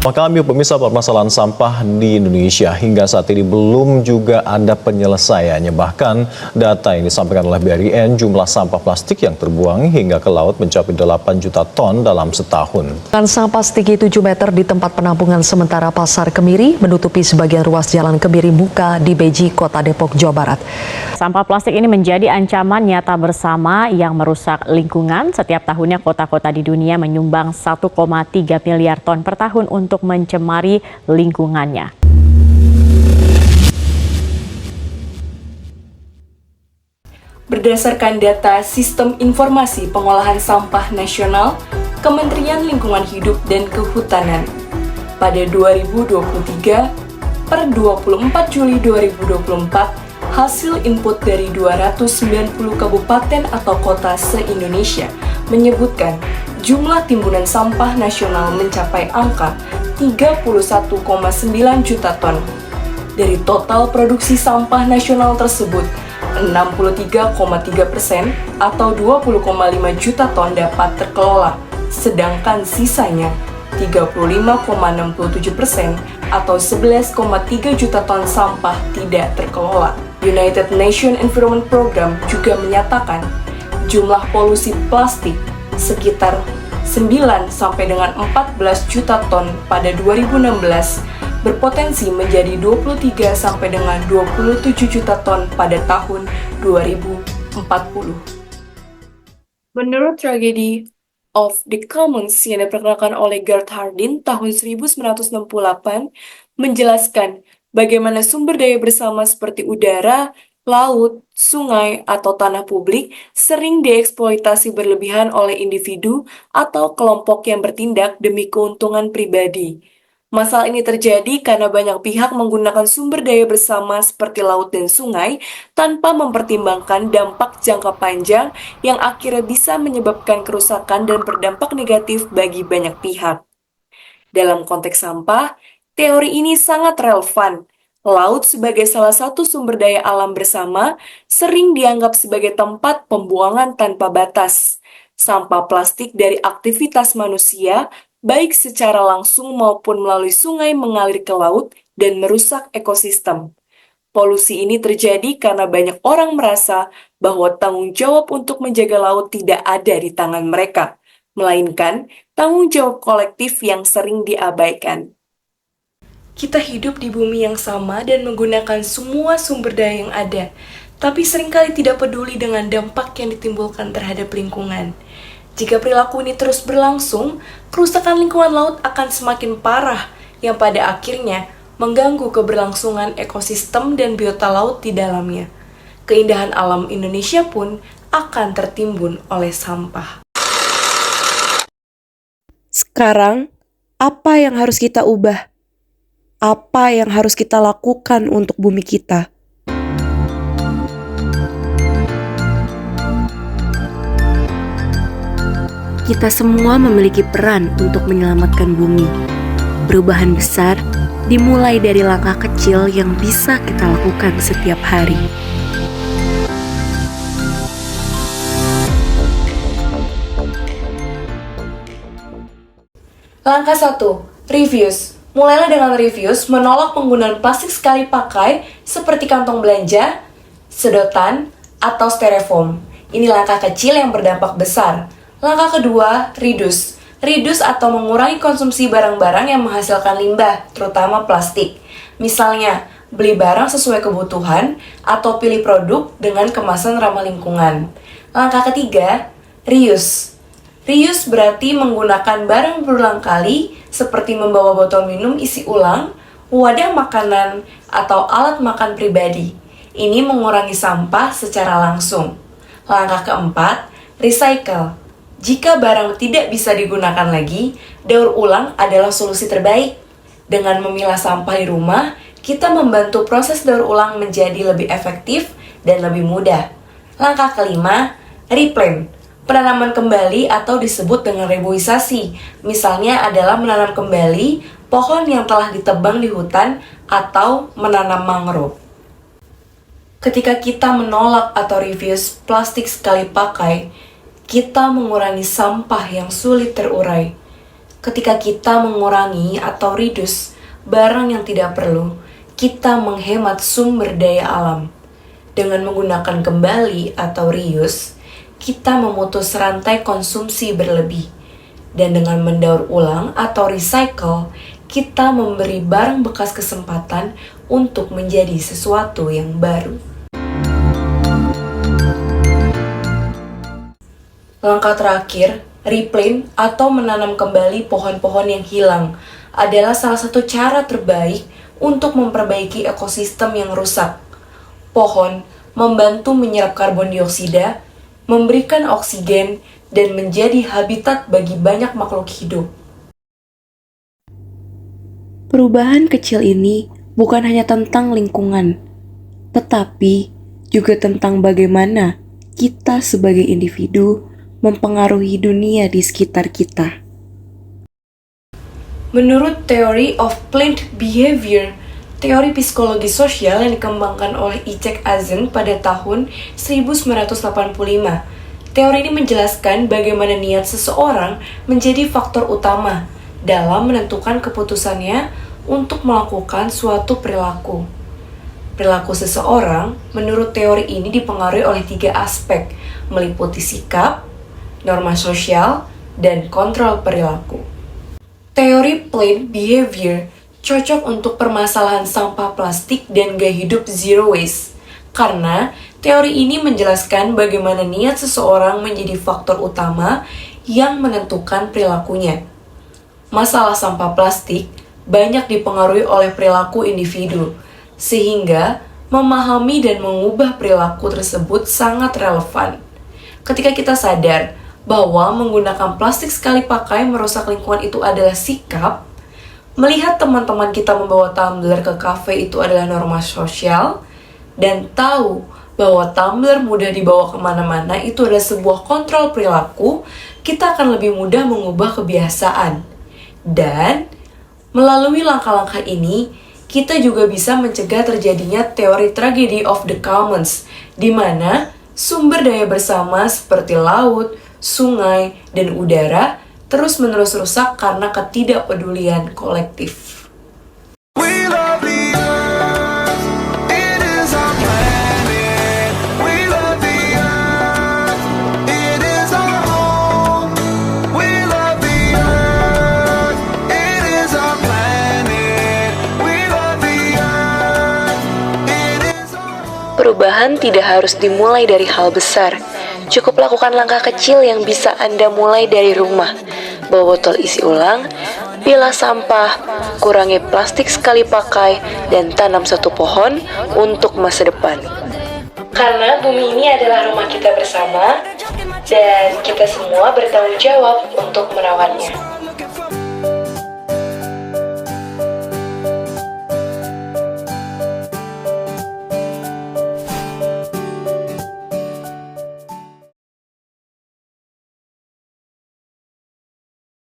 Kami pemirsa, permasalahan sampah di Indonesia hingga saat ini belum juga ada penyelesaiannya. Bahkan data yang disampaikan oleh BRIN, jumlah sampah plastik yang terbuang hingga ke laut mencapai 8 juta ton dalam setahun. Sampah setinggi 7 meter di tempat penampungan sementara Pasar Kemiri menutupi sebagian ruas jalan Kemiri Muka di Beji, Kota Depok, Jawa Barat. Sampah plastik ini menjadi ancaman nyata bersama yang merusak lingkungan. Setiap tahunnya kota-kota di dunia menyumbang 1,3 miliar ton per tahun untuk mencemari lingkungannya. Berdasarkan data Sistem Informasi Pengolahan Sampah Nasional, Kementerian Lingkungan Hidup dan Kehutanan, pada 2023 per 24 Juli 2024, hasil input dari 290 kabupaten atau kota se-Indonesia menyebutkan jumlah timbunan sampah nasional mencapai angka 31,9 juta ton. Dari total produksi sampah nasional tersebut, 63,3% atau 20,5 juta ton dapat terkelola, sedangkan sisanya 35,67% atau 11,3 juta ton sampah tidak terkelola. United Nations Environment Program juga menyatakan jumlah polusi plastik sekitar 9 sampai dengan 14 juta ton pada 2016 berpotensi menjadi 23 sampai dengan 27 juta ton pada tahun 2040. Menurut tragedi of the Commons yang diperkenalkan oleh Gerd Hardin tahun 1968 menjelaskan bagaimana sumber daya bersama seperti udara, laut, sungai, atau tanah publik sering dieksploitasi berlebihan oleh individu atau kelompok yang bertindak demi keuntungan pribadi. Masalah ini terjadi karena banyak pihak menggunakan sumber daya bersama seperti laut dan sungai tanpa mempertimbangkan dampak jangka panjang yang akhirnya bisa menyebabkan kerusakan dan berdampak negatif bagi banyak pihak. Dalam konteks sampah, teori ini sangat relevan. Laut sebagai salah satu sumber daya alam bersama sering dianggap sebagai tempat pembuangan tanpa batas. Sampah plastik dari aktivitas manusia, baik secara langsung maupun melalui sungai mengalir ke laut dan merusak ekosistem. Polusi ini terjadi karena banyak orang merasa bahwa tanggung jawab untuk menjaga laut tidak ada di tangan mereka, melainkan tanggung jawab kolektif yang sering diabaikan. Kita hidup di bumi yang sama dan menggunakan semua sumber daya yang ada, tapi seringkali tidak peduli dengan dampak yang ditimbulkan terhadap lingkungan. Jika perilaku ini terus berlangsung, kerusakan lingkungan laut akan semakin parah, yang pada akhirnya mengganggu keberlangsungan ekosistem dan biota laut di dalamnya. Keindahan alam Indonesia pun akan tertimbun oleh sampah. Sekarang, apa yang harus kita ubah? Apa yang harus kita lakukan untuk bumi kita? Kita semua memiliki peran untuk menyelamatkan bumi. Perubahan besar dimulai dari langkah kecil yang bisa kita lakukan setiap hari. Langkah 1. Reuse. Mulailah dengan reuse, menolak penggunaan plastik sekali pakai seperti kantong belanja, sedotan, atau styrofoam. Ini langkah kecil yang berdampak besar. Langkah kedua, reduce. Reduce atau mengurangi konsumsi barang-barang yang menghasilkan limbah, terutama plastik. Misalnya, beli barang sesuai kebutuhan atau pilih produk dengan kemasan ramah lingkungan. Langkah ketiga, reuse. Reuse berarti menggunakan barang berulang kali seperti membawa botol minum isi ulang, wadah makanan, atau alat makan pribadi. Ini mengurangi sampah secara langsung. Langkah keempat, recycle. Jika barang tidak bisa digunakan lagi, daur ulang adalah solusi terbaik. Dengan memilah sampah di rumah, kita membantu proses daur ulang menjadi lebih efektif dan lebih mudah. Langkah kelima, replant. Penanaman kembali atau disebut dengan reboisasi, misalnya adalah menanam kembali pohon yang telah ditebang di hutan atau menanam mangrove. Ketika kita menolak atau reuse plastik sekali pakai, kita mengurangi sampah yang sulit terurai. Ketika kita mengurangi atau reduce barang yang tidak perlu, kita menghemat sumber daya alam. Dengan menggunakan kembali atau reuse, kita memutus rantai konsumsi berlebih. Dan dengan mendaur ulang atau recycle, kita memberi barang bekas kesempatan untuk menjadi sesuatu yang baru. Langkah terakhir, replant atau menanam kembali pohon-pohon yang hilang adalah salah satu cara terbaik untuk memperbaiki ekosistem yang rusak. Pohon membantu menyerap karbon dioksida, memberikan oksigen, dan menjadi habitat bagi banyak makhluk hidup. Perubahan kecil ini bukan hanya tentang lingkungan, tetapi juga tentang bagaimana kita sebagai individu mempengaruhi dunia di sekitar kita. Menurut Theory of Plant Behavior, teori psikologi sosial yang dikembangkan oleh Isaac Azen pada tahun 1985, teori ini menjelaskan bagaimana niat seseorang menjadi faktor utama dalam menentukan keputusannya untuk melakukan suatu perilaku. Perilaku seseorang, menurut teori ini dipengaruhi oleh 3 aspek, meliputi sikap, norma sosial, dan kontrol perilaku. Teori plant behavior cocok untuk permasalahan sampah plastik dan gaya hidup zero waste, karena teori ini menjelaskan bagaimana niat seseorang menjadi faktor utama yang menentukan perilakunya. Masalah sampah plastik banyak dipengaruhi oleh perilaku individu, sehingga memahami dan mengubah perilaku tersebut sangat relevan. Ketika kita sadar bahwa menggunakan plastik sekali pakai merusak lingkungan itu adalah sikap, melihat teman-teman kita membawa tumbler ke kafe itu adalah norma sosial, dan tahu bahwa tumbler mudah dibawa kemana-mana itu adalah sebuah kontrol perilaku, kita akan lebih mudah mengubah kebiasaan. Dan melalui langkah-langkah ini, kita juga bisa mencegah terjadinya teori tragedy of the commons, di mana sumber daya bersama seperti laut, sungai, dan udara terus-menerus rusak karena ketidakpedulian kolektif. Perubahan tidak harus dimulai dari hal besar. Cukup lakukan langkah kecil yang bisa Anda mulai dari rumah. Bawa botol isi ulang, pilah sampah, kurangi plastik sekali pakai, dan tanam 1 pohon untuk masa depan. Karena bumi ini adalah rumah kita bersama, dan kita semua bertanggung jawab untuk merawatnya.